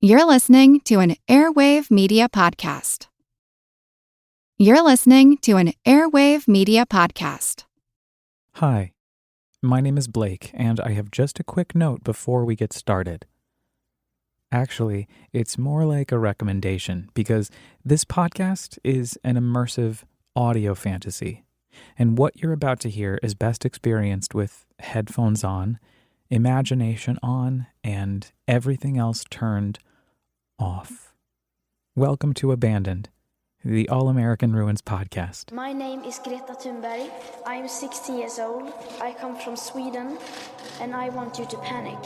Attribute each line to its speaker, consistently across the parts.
Speaker 1: You're listening to an Airwave Media Podcast. You're listening to an Airwave Media Podcast.
Speaker 2: Hi, my name is Blake, and I have just a quick note before we get started. Actually, it's more like a recommendation because this podcast is an immersive audio fantasy, and what you're about to hear is best experienced with headphones on, imagination on, and everything else turned off. Welcome to Abandoned, the All-American Ruins podcast.
Speaker 3: My name is Greta Thunberg. I am 16 years old. I come from Sweden, and I want you to panic.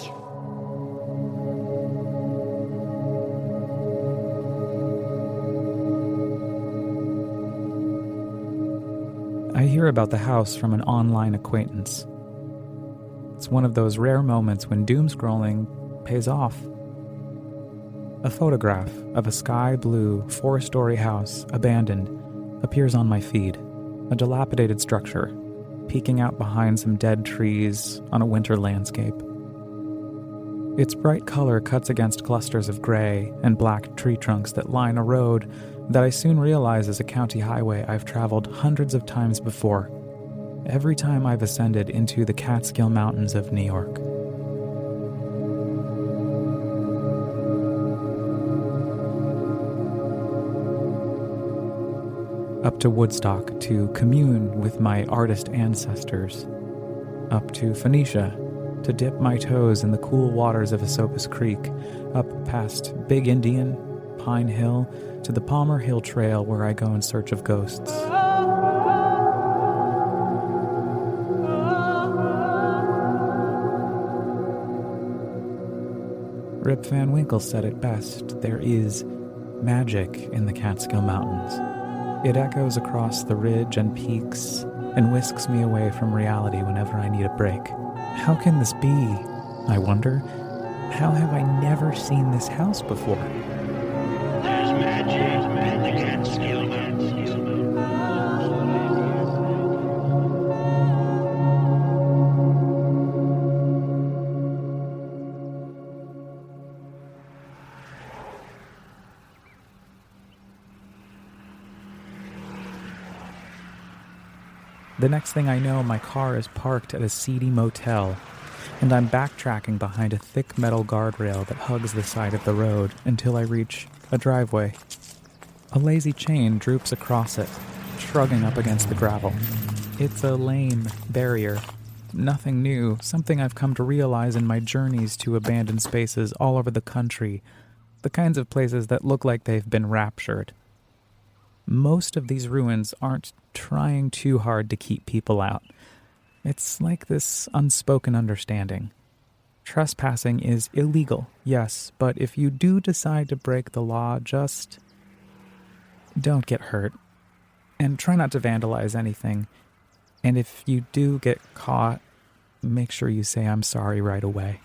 Speaker 2: I hear about the house from an online acquaintance. It's one of those rare moments when doom scrolling pays off. A photograph of a sky blue 4-story house, abandoned, appears on my feed. A dilapidated structure, peeking out behind some dead trees on a winter landscape. Its bright color cuts against clusters of gray and black tree trunks that line a road that I soon realize is a county highway I've traveled hundreds of times before, every time I've ascended into the Catskill Mountains of New York. Up to Woodstock to commune with my artist ancestors. Up to Phoenicia to dip my toes in the cool waters of Esopus Creek. Up past Big Indian, Pine Hill, to the Palmer Hill Trail where I go in search of ghosts. Rip Van Winkle said it best, there is magic in the Catskill Mountains. It echoes across the ridge and peaks and whisks me away from reality whenever I need a break. How can this be? I wonder. How have I never seen this house before?
Speaker 4: There's magic in the Catskill Mountains.
Speaker 2: The next thing I know, my car is parked at a seedy motel, and I'm backtracking behind a thick metal guardrail that hugs the side of the road until I reach a driveway. A lazy chain droops across it, shrugging up against the gravel. It's a lame barrier. Nothing new, something I've come to realize in my journeys to abandoned spaces all over the country, the kinds of places that look like they've been raptured. Most of these ruins aren't trying too hard to keep people out. It's like this unspoken understanding. Trespassing is illegal, yes, but if you do decide to break the law, just don't get hurt. And try not to vandalize anything. And if you do get caught, make sure you say I'm sorry right away.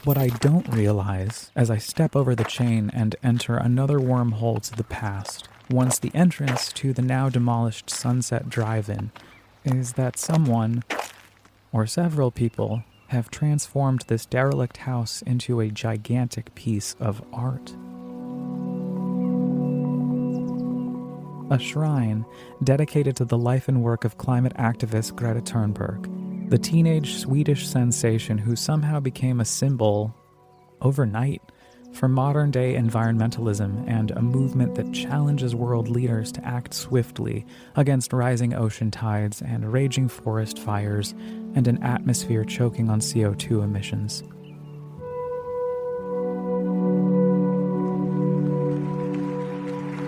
Speaker 2: What I don't realize as I step over the chain and enter another wormhole to the past, once the entrance to the now demolished Sunset Drive-In, is that someone, or several people, have transformed this derelict house into a gigantic piece of art. A shrine dedicated to the life and work of climate activist Greta Thunberg, the teenage Swedish sensation who somehow became a symbol overnight for modern-day environmentalism and a movement that challenges world leaders to act swiftly against rising ocean tides and raging forest fires and an atmosphere choking on CO2 emissions.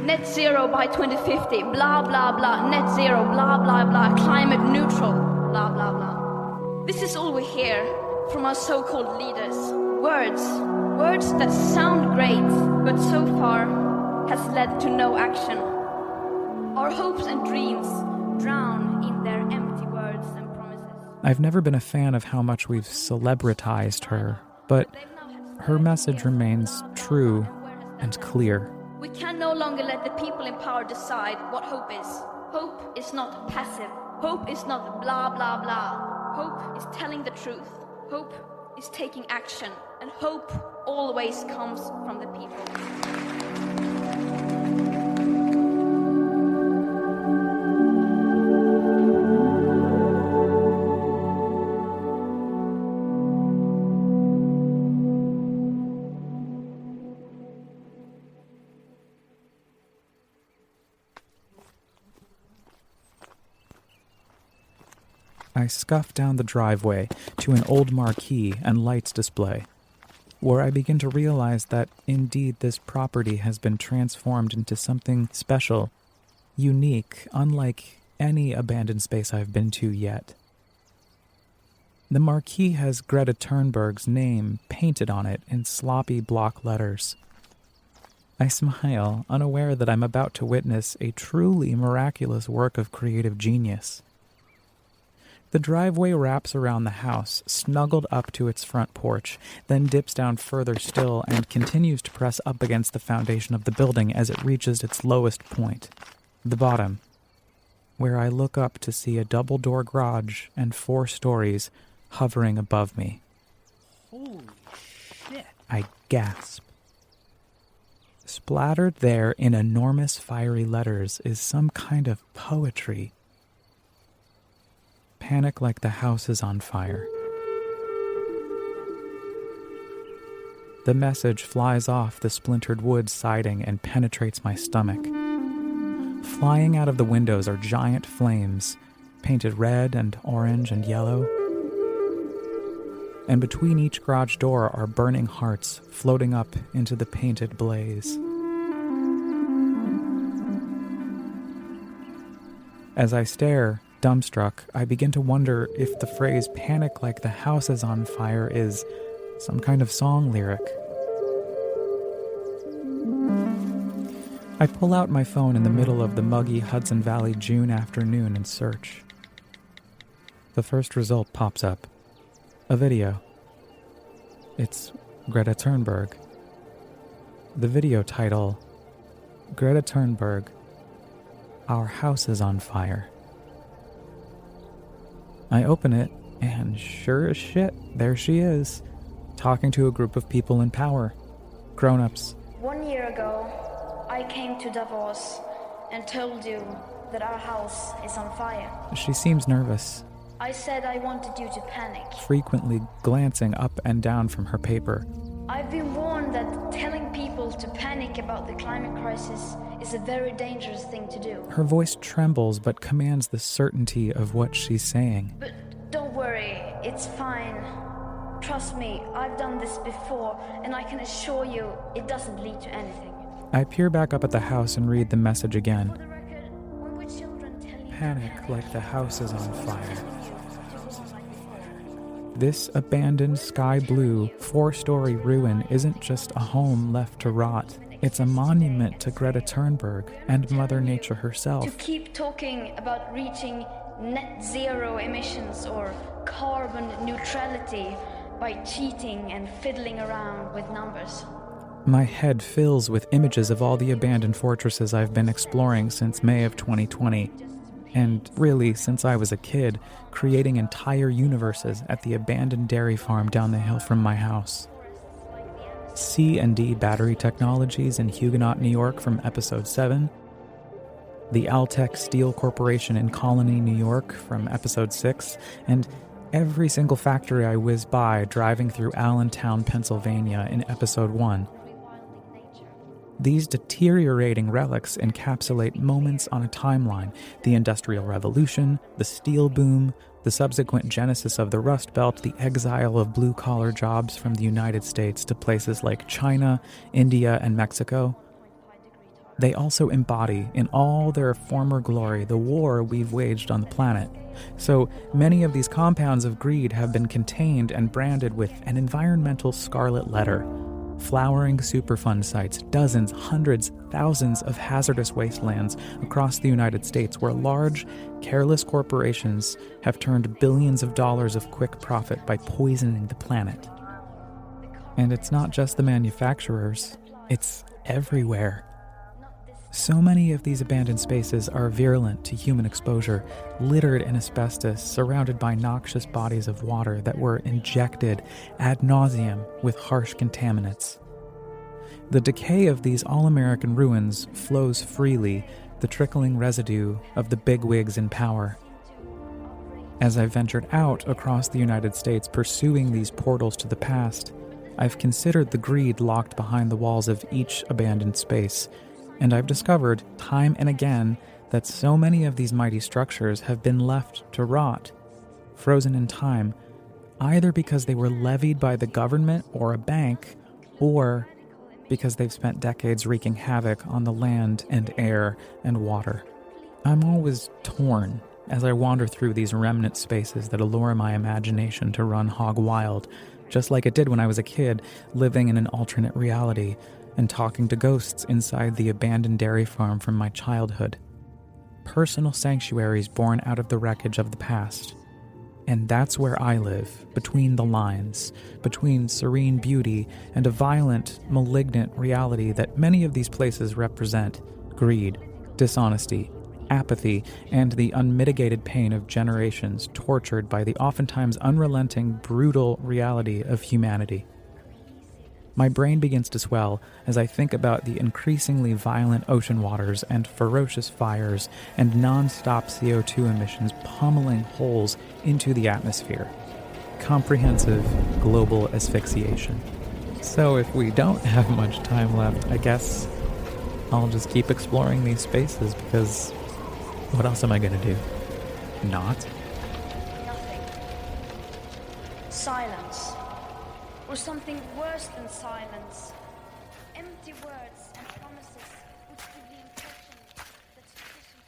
Speaker 3: Net zero by 2050, blah, blah, blah. Net zero, blah, blah, blah. Climate neutral, blah, blah, blah. This is all we hear from our so-called leaders. Words that sound great, but so far has led to no action. Our hopes and dreams drown in their empty words and promises.
Speaker 2: I've never been a fan of how much we've celebritized her, but her message remains true and clear.
Speaker 3: We can no longer let the people in power decide what hope is. Hope is not passive. Hope is not blah, blah, blah. Hope is telling the truth. Hope is taking action. And hope always comes from the people.
Speaker 2: I scuff down the driveway to an old marquee and lights display, where I begin to realize that indeed this property has been transformed into something special, unique, unlike any abandoned space I've been to yet. The marquee has Greta Thunberg's name painted on it in sloppy block letters. I smile, unaware that I'm about to witness a truly miraculous work of creative genius. The driveway wraps around the house, snuggled up to its front porch, then dips down further still and continues to press up against the foundation of the building as it reaches its lowest point, the bottom, where I look up to see a double-door garage and 4 stories hovering above me.
Speaker 5: Holy shit.
Speaker 2: I gasp. Splattered there in enormous fiery letters is some kind of poetry. Panic like the house is on fire. The message flies off the splintered wood siding and penetrates my stomach. Flying out of the windows are giant flames, painted red and orange and yellow. And between each garage door are burning hearts floating up into the painted blaze. As I stare, dumbstruck, I begin to wonder if the phrase "panic like the house is on fire" is some kind of song lyric. I pull out my phone in the middle of the muggy Hudson Valley June afternoon and search. The first result pops up. A video. It's Greta Thunberg. The video title, Greta Thunberg, Our House is on Fire. I open it, and sure as shit, there she is, talking to a group of people in power, grown-ups.
Speaker 3: 1 year ago, I came to Davos and told you that our house is on fire.
Speaker 2: She seems nervous,
Speaker 3: I said I wanted you to panic.
Speaker 2: frequently glancing up and down from her paper.
Speaker 3: I've been warned that telling people to panic about the climate crisis is a very dangerous thing to do.
Speaker 2: Her voice trembles but commands the certainty of what she's saying.
Speaker 3: But don't worry, it's fine. Trust me, I've done this before, and I can assure you it doesn't lead to anything.
Speaker 2: I peer back up at the house and read the message again.
Speaker 3: For the record, when would children tell you to
Speaker 2: Panic like the house is on fire.
Speaker 3: fire.
Speaker 2: This abandoned sky blue 4-story ruin isn't just a home left to rot. It's a monument to Greta Thunberg and Mother Nature
Speaker 3: To
Speaker 2: herself.
Speaker 3: keep talking about reaching net zero emissions or carbon neutrality by cheating and fiddling around with numbers.
Speaker 2: My head fills with images of all the abandoned fortresses I've been exploring since May of 2020. And really, since I was a kid, creating entire universes at the abandoned dairy farm down the hill from my house. C&D Battery Technologies in Huguenot, New York from Episode 7. The Altec Steel Corporation in Colony, New York from Episode 6. And every single factory I whiz by driving through Allentown, Pennsylvania in Episode 1. These deteriorating relics encapsulate moments on a timeline: the Industrial Revolution, the steel boom, the subsequent genesis of the Rust Belt, the exile of blue-collar jobs from the United States to places like China, India, and Mexico. They also embody, in all their former glory, the war we've waged on the planet. So many of these compounds of greed have been contained and branded with an environmental scarlet letter. Flowering Superfund sites, dozens, hundreds, thousands of hazardous wastelands across the United States where large, careless corporations have turned billions of dollars of quick profit by poisoning the planet. And it's not just the manufacturers, it's everywhere. So many of these abandoned spaces are virulent to human exposure, littered in asbestos, surrounded by noxious bodies of water that were injected ad nauseum with harsh contaminants. The decay of these all-American ruins flows freely, the trickling residue of the bigwigs in power. As I've ventured out across the United States pursuing these portals to the past, I've considered the greed locked behind the walls of each abandoned space, and I've discovered, time and again, that so many of these mighty structures have been left to rot, frozen in time, either because they were levied by the government or a bank, or because they've spent decades wreaking havoc on the land and air and water. I'm always torn as I wander through these remnant spaces that allure my imagination to run hog wild, just like it did when I was a kid, living in an alternate reality and talking to ghosts inside the abandoned dairy farm from my childhood. Personal sanctuaries born out of the wreckage of the past. And that's where I live, between the lines, between serene beauty and a violent, malignant reality that many of these places represent: greed, dishonesty, apathy, and the unmitigated pain of generations tortured by the oftentimes unrelenting, brutal reality of humanity. My brain begins to swell as I think about the increasingly violent ocean waters and ferocious fires and non-stop CO2 emissions pummeling holes into the atmosphere. Comprehensive global asphyxiation. So if we don't have much time left, I guess I'll just keep exploring these spaces, because what else am I going to do? Not?
Speaker 3: Nothing. Silence. Or something worse than silence. Empty words and promises which give the impression that sufficient.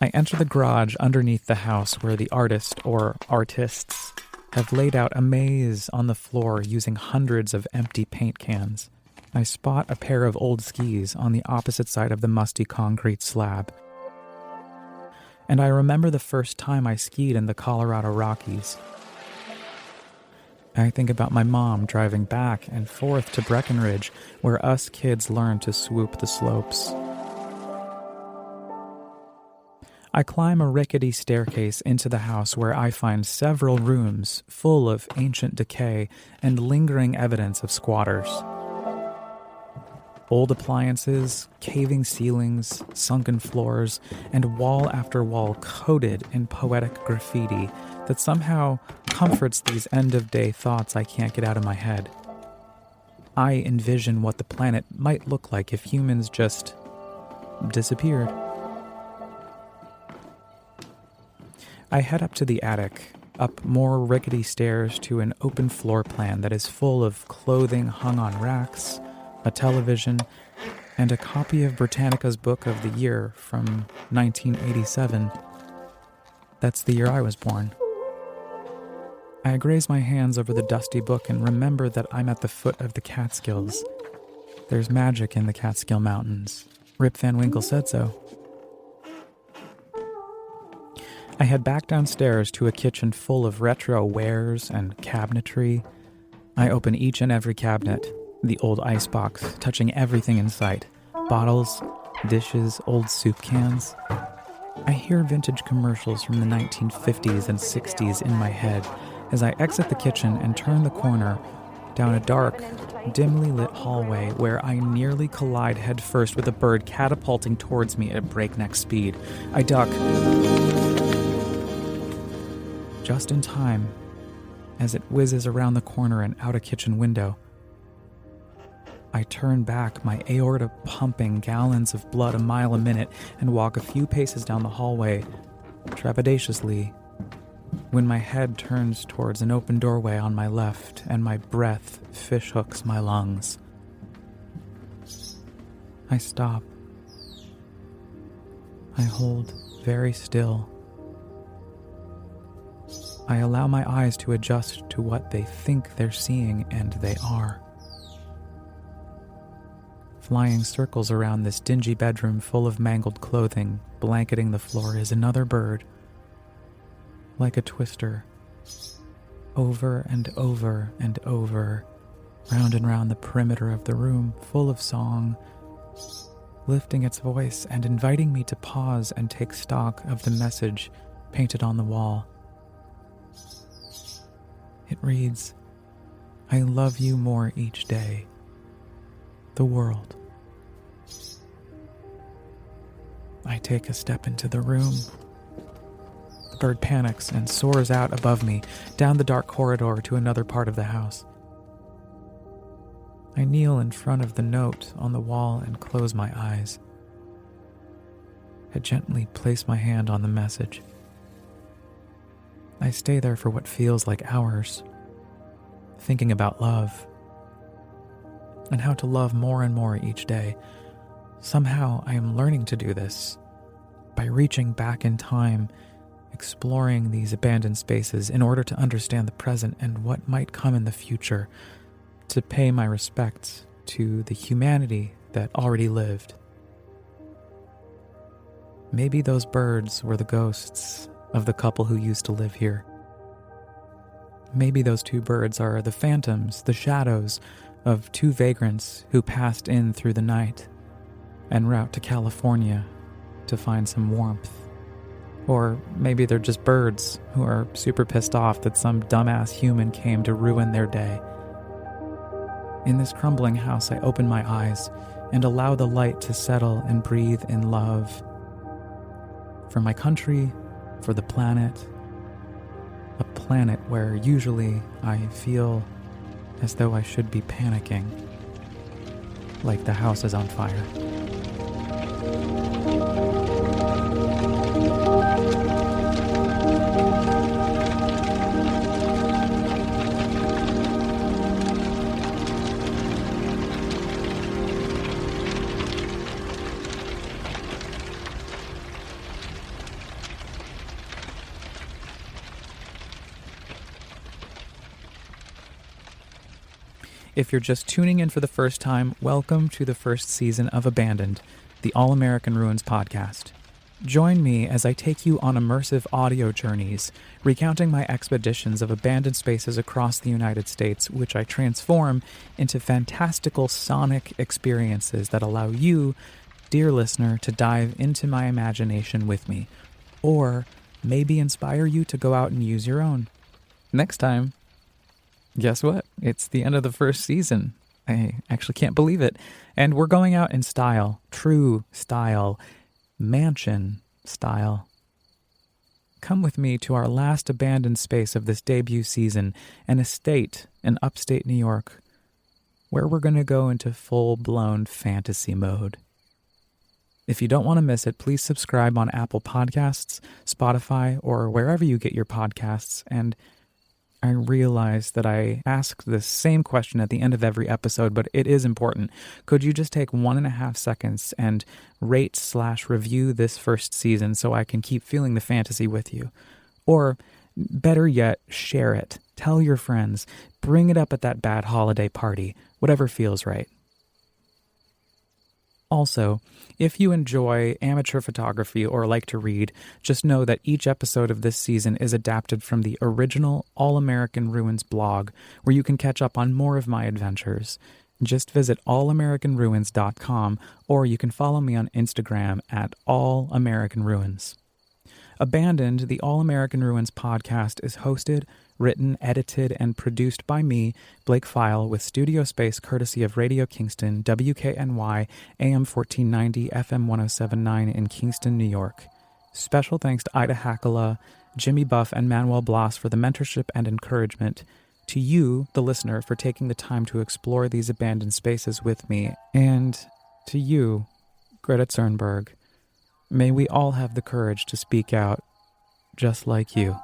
Speaker 2: I enter the garage underneath the house where the artist, or artists, have laid out a maze on the floor using hundreds of empty paint cans. I spot a pair of old skis on the opposite side of the musty concrete slab. And I remember the first time I skied in the Colorado Rockies. I think about my mom driving back and forth to Breckenridge, where us kids learned to swoop the slopes. I climb a rickety staircase into the house where I find several rooms full of ancient decay and lingering evidence of squatters. Old appliances, caving ceilings, sunken floors, and wall after wall coated in poetic graffiti that somehow comforts these end-of-day thoughts I can't get out of my head. I envision what the planet might look like if humans just disappeared. I head up to the attic, up more rickety stairs to an open floor plan that is full of clothing hung on racks, a television, and a copy of Britannica's Book of the Year from 1987. That's the year I was born. I graze my hands over the dusty book and remember that I'm at the foot of the Catskills. There's magic in the Catskill Mountains. Rip Van Winkle said so. I head back downstairs to a kitchen full of retro wares and cabinetry. I open each and every cabinet, the old icebox, touching everything in sight. Bottles, dishes, old soup cans. I hear vintage commercials from the 1950s and 60s in my head as I exit the kitchen and turn the corner down a dark, dimly lit hallway where I nearly collide headfirst with a bird catapulting towards me at breakneck speed. I duck just in time as it whizzes around the corner and out a kitchen window. I turn back, my aorta pumping gallons of blood a mile a minute, and walk a few paces down the hallway, trepidatiously, when my head turns towards an open doorway on my left and my breath fishhooks my lungs. I stop. I hold very still. I allow my eyes to adjust to what they think they're seeing, and they are. Flying circles around this dingy bedroom full of mangled clothing, blanketing the floor, is another bird. Like a twister, Over and over and over, round and round the perimeter of the room, full of song, lifting its voice and inviting me to pause and take stock of the message painted on the wall. It reads, "I love you more each day. The world." I take a step into the room. The bird panics and soars out above me, down the dark corridor to another part of the house. I kneel in front of the note on the wall and close my eyes. I gently place my hand on the message. I stay there for what feels like hours, thinking about love and how to love more and more each day. Somehow I am learning to do this by reaching back in time, exploring these abandoned spaces in order to understand the present and what might come in the future, to pay my respects to the humanity that already lived. Maybe those birds were the ghosts of the couple who used to live here. Maybe those two birds are the phantoms, the shadows of two vagrants who passed in through the night en route to California to find some warmth. Or maybe they're just birds who are super pissed off that some dumbass human came to ruin their day. In this crumbling house, I open my eyes and allow the light to settle and breathe in love. For my country, for the planet. A planet where usually I feel as though I should be panicking. Like the house is on fire. If you're just tuning in for the first time, welcome to the first season of Abandoned, the All-American Ruins podcast. Join me as I take you on immersive audio journeys, recounting my expeditions of abandoned spaces across the United States, which I transform into fantastical sonic experiences that allow you, dear listener, to dive into my imagination with me, or maybe inspire you to go out and use your own. Next time, guess what? It's the end of the first season. I actually can't believe it. And we're going out in style, true style, mansion style. Come with me to our last abandoned space of this debut season, an estate in upstate New York, where we're going to go into full-blown fantasy mode. If you don't want to miss it, please subscribe on Apple Podcasts, Spotify, or wherever you get your podcasts. And I realize that I ask the same question at the end of every episode, but it is important. Could you just take 1.5 seconds and rate/review this first season so I can keep feeling the fantasy with you? Or better yet, share it. Tell your friends. Bring it up at that bad holiday party. Whatever feels right. Also, if you enjoy amateur photography or like to read, just know that each episode of this season is adapted from the original All-American Ruins blog, where you can catch up on more of my adventures. Just visit allamericanruins.com, or you can follow me on Instagram at allamericanruins. Abandoned, the All-American Ruins podcast is hosted, written, edited, and produced by me, Blake File, with studio space courtesy of Radio Kingston, WKNY, AM 1490, FM 1079 in Kingston, New York. Special thanks to Ida Hakala, Jimmy Buff, and Manuel Blas for the mentorship and encouragement. To you, the listener, for taking the time to explore these abandoned spaces with me. And to you, Greta Thunberg, may we all have the courage to speak out just like you.